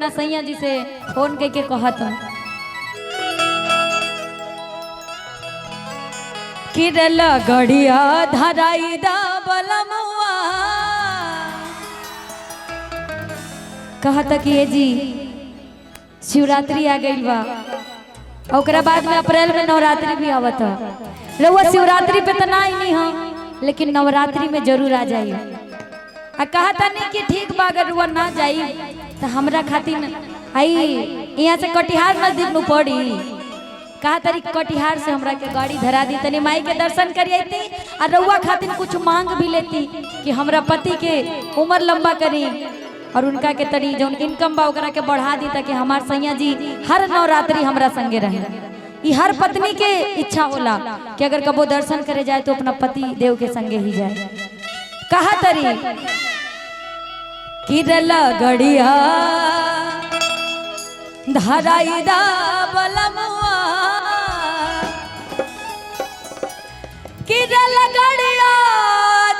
ना सैया जी से फोन करके कहत कि गड़िया धराई दा बलमुआ कहता कि ये जी शिवरात्रि आ गई बा और बाद में अप्रैल में नवरात्रि भी आवत है। रउआ शिवरात्रि पे तो ना ही नहीं हो लेकिन नवरात्रि में जरूर आ जाइए। कहता नहीं कि ठीक बा अगर रुआ ना जाई तो हमरा खातिर आई यहाँ से कटिहार नजदीक में पड़ी कहा तरी कटिहार से हमरा के गाड़ी धरा दी तनी माई के दर्शन करिए और रउआ खातिर कुछ मांग भी लेती कि हमरा पति के उम्र लंबा करी और उनका के तरी जो इनकम बा ओकरा के बढ़ा दी ताकि हमार सैया जी हर नवरात्रि हमरा संगे रहे। ये हर पत्नी के इच्छा होला कि अगर कबो दर्शन करे जाए तो अपना पति देव के संगे ही जाए। कहा तरी कि गड़िया धराई दा बलमुआ कि गड़िया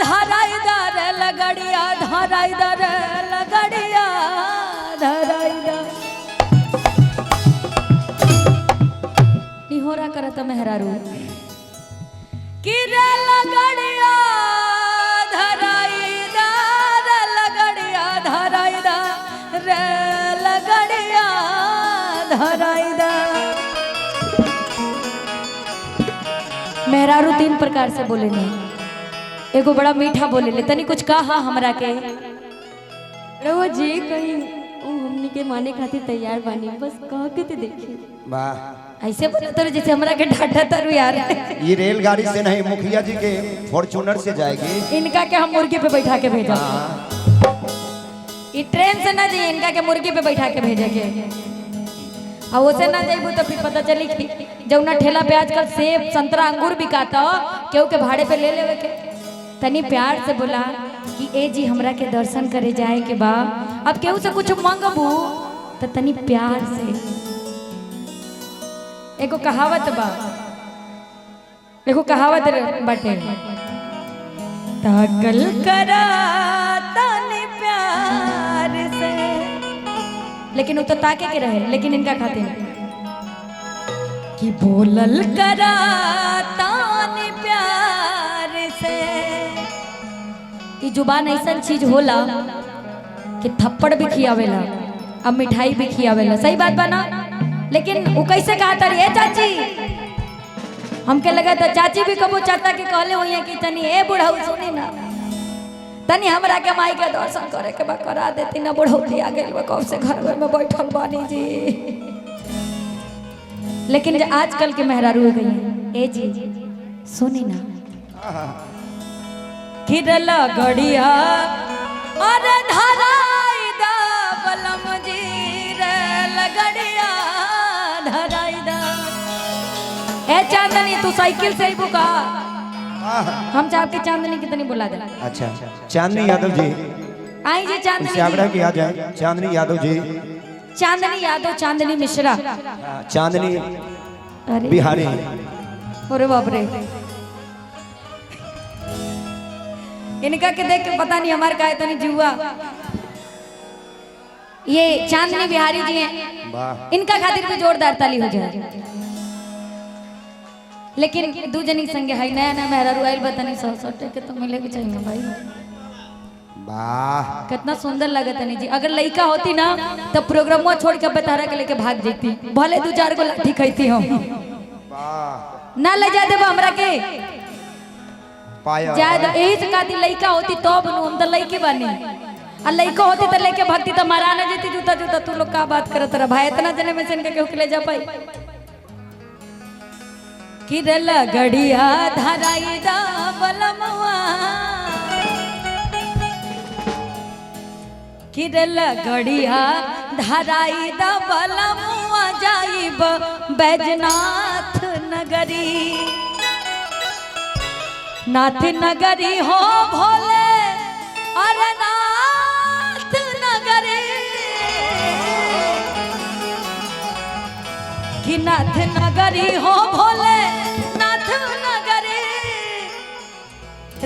धराई दा लगड़िया धराई दा लगड़िया धराई दा निहोरा करत मेहरारू कि लगड़िया धराई दा लगड़िया धराई दा रे लगड़िया धराई दा। मेहरारू तीन प्रकार से बोले नहीं, एगो बड़ा मीठा बोले ले तनी कुछ कहा हमरा के रहो जे कहीं हमनी के माने खातिर तैयार बानी बस कह के ते देखी। वाह ऐसे बोले तो जैसे हमरा के ढाढा तरु यार। ये रेलगाड़ी से नहीं मुखिया जी के फॉर्च्यूनर से जाएगी। इनका के हम मुर्गी पे बैठा के भेजा ये ट्रेन से ना जाइए इनका के मुर्गी पे बैठा के भेजे के और उसे ना जाइबू तो फिर पता चली कि जौना ठेला पे आजकल सेब संतरा अंगूर बिकाता हो केहू के भाड़े पे ले लेवे के तनी प्यार से बोला कि ए जी हमरा के दर्शन करे जाए के बा अब केहू से कुछ मांगबू तो तनी प्यार से। एगो कहावत बा एगो कहावत बाटे ताकल करा तनी प्यार से लेकिन वो तो ताके के रहे लेकिन इनका खाते कि बोलल करा तानी प्यार से। ये जुबान ऐसा चीज होला कि थप्पड़ भी खियावेला अब मिठाई भी खियावेला सही बात बना लेकिन वो कैसे कहा तारी ए चाची हमके लगा था चाची भी कबो चाचा के कहले हुई कि तनी ए बुढ़ऊ सुनी ना तनी हमरा के माई के दर्शन करे के बा करा देती ना बुढ़ौती आ गेल कब से घर में बैठल बानी जी। लेकिन आजकल के मेहरारू हो गई ए जी सुनी ना कि गड़िया और धराई दा बलम जी रे लगड़िया धराई दा। ए चांदनी तू साइकिल से ही बुका हम चाह के चांदनी कितनी बुला दे। अच्छा चांदनी यादव जी आई जी चांदनी से आग्रह किया जाए। चांदनी यादव जी चांदनी यादव चांदनी मिश्रा चांदनी बिहारी। अरे बाप रे इनका के देख के पता नहीं हमारे का इतनी जुआ। ये चांदनी बिहारी जी हैं इनका खातिर भी जोरदार ताली हो जाए। लेकिन दू जनी संगे है नया नया मेहरारू आइल बतानी 100 के तो मिले के चाहिए भाई। वाह कितना सुंदर लगता नहीं जी। अगर लड़का होती ना तो प्रोग्राम छोड़ के बतारा के लेके भाग जाती भले 2-4 गो लाठी खाती हम ना ले जा दे हमरा के ज्यादा यही से कहती लड़का होती तो हम तो लड़की बनी और लड़का होती तो लेके भागती तो मारा ना जेती जूता जूता तू लोग का बात करत रहा भाई इतना जने में से इनके केहू के ले जा पाई कि गड़िया धराई दा बलमुआ कि गड़िया धराई दा बलमुआ जाइब बैजनाथ नगरी नाथ नगरी हो भोले अरे नाथ नगरी कि नाथ नगरी हो भोले नाथ नगरी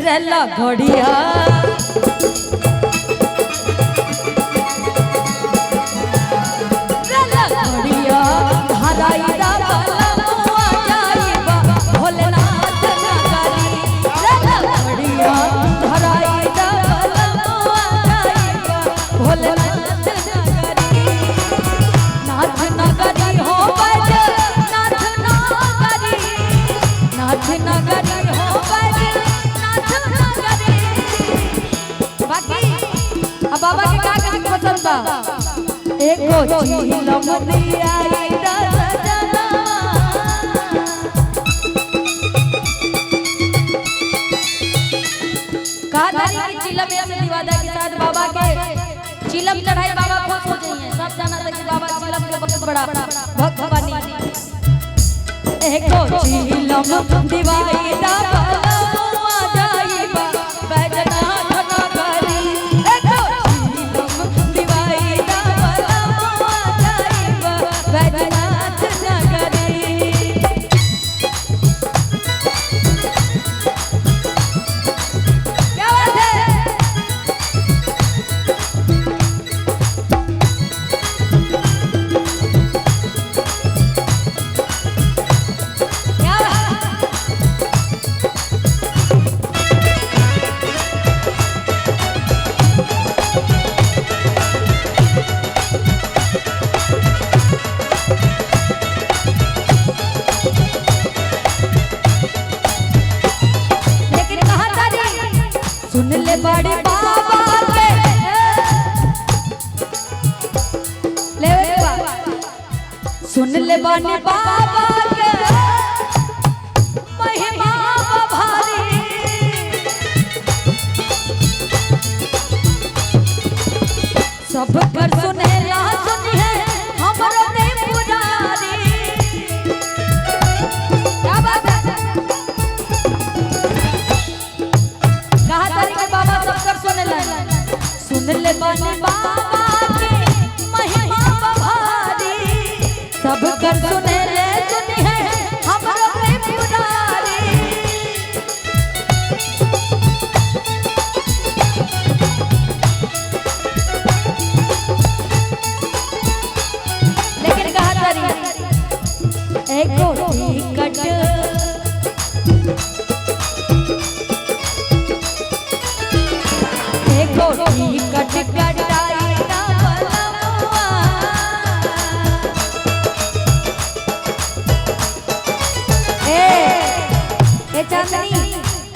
रे लगड़िया बा एगो चिलम दिया सजना कहा तारी की चिलम ऐसे दीवादा के साथ बाबा के चिलम चढ़ाई बाबा खुश हो जाइए सब जाना था कि बाबा चिलम के बहुत बड़ा भक्त बनी एको चिलम दिवाई दा बलमुआ जाइबा बैजनाथ नगरी एको चिलम दिवाई दा बलमुआ जाइबा बैजनाथ नगरी क्या बात है सुन ले बड़े बाबा के ले सुन ले बड़े बाबा के महिमा भारी सब कर सुने ला सुनिए हमरो ने पुरारी क्या बात है कहा तारी के बाबा सब कर सुने ला सुन ले बने बाबा के महिमा भारी सब कर सुने ले सुनी है हमरो के पुरारी लेकिन कहा तारी एको टिकट टिकट कटाई ना बलमुआ ए चांदनी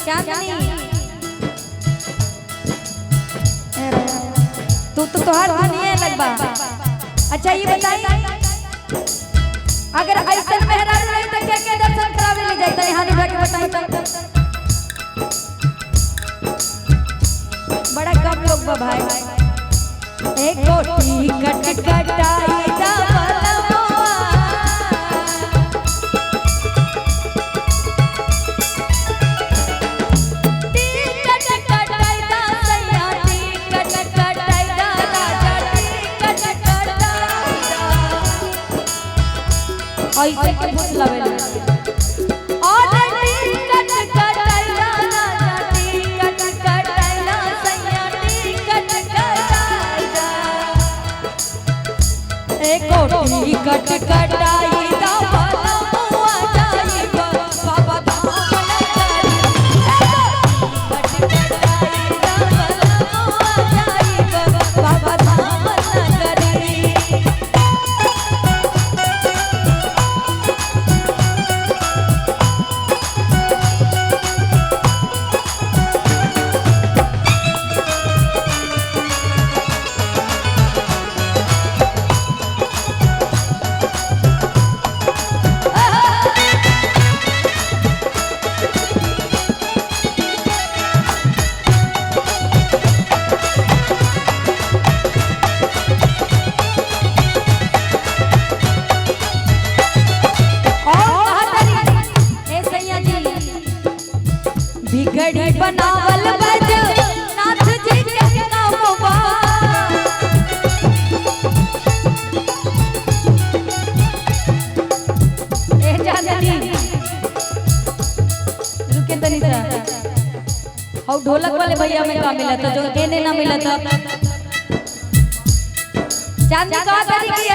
चांदनी तू तो तोहार धनिए लगबा अच्छा ये बताई अगर ऐसा मेहरा रही तो के दर्शन करावे ले जाता यहाँ उठा के बताई तो बड़ा कम लोग बा भाई एको टिकट कटाई दा बलमुआ टिकट कटाई दा सैया टिकट कटाई दा राजा टिकट कटाई दा ऐसे के भूत लवेला टिकट कटाई दा बलमुआ जाइबा बाबा धाम नगरी टिकट कटाई दा बलमुआ जाइबा बाबा धाम नगरी बिगड़ी बनावल बज नाथ जी के नामवा ए जाननी रुके तनी सा और ढोलक वाले भैया में का मिला था जो केने ना मिला था चांदी का तरीके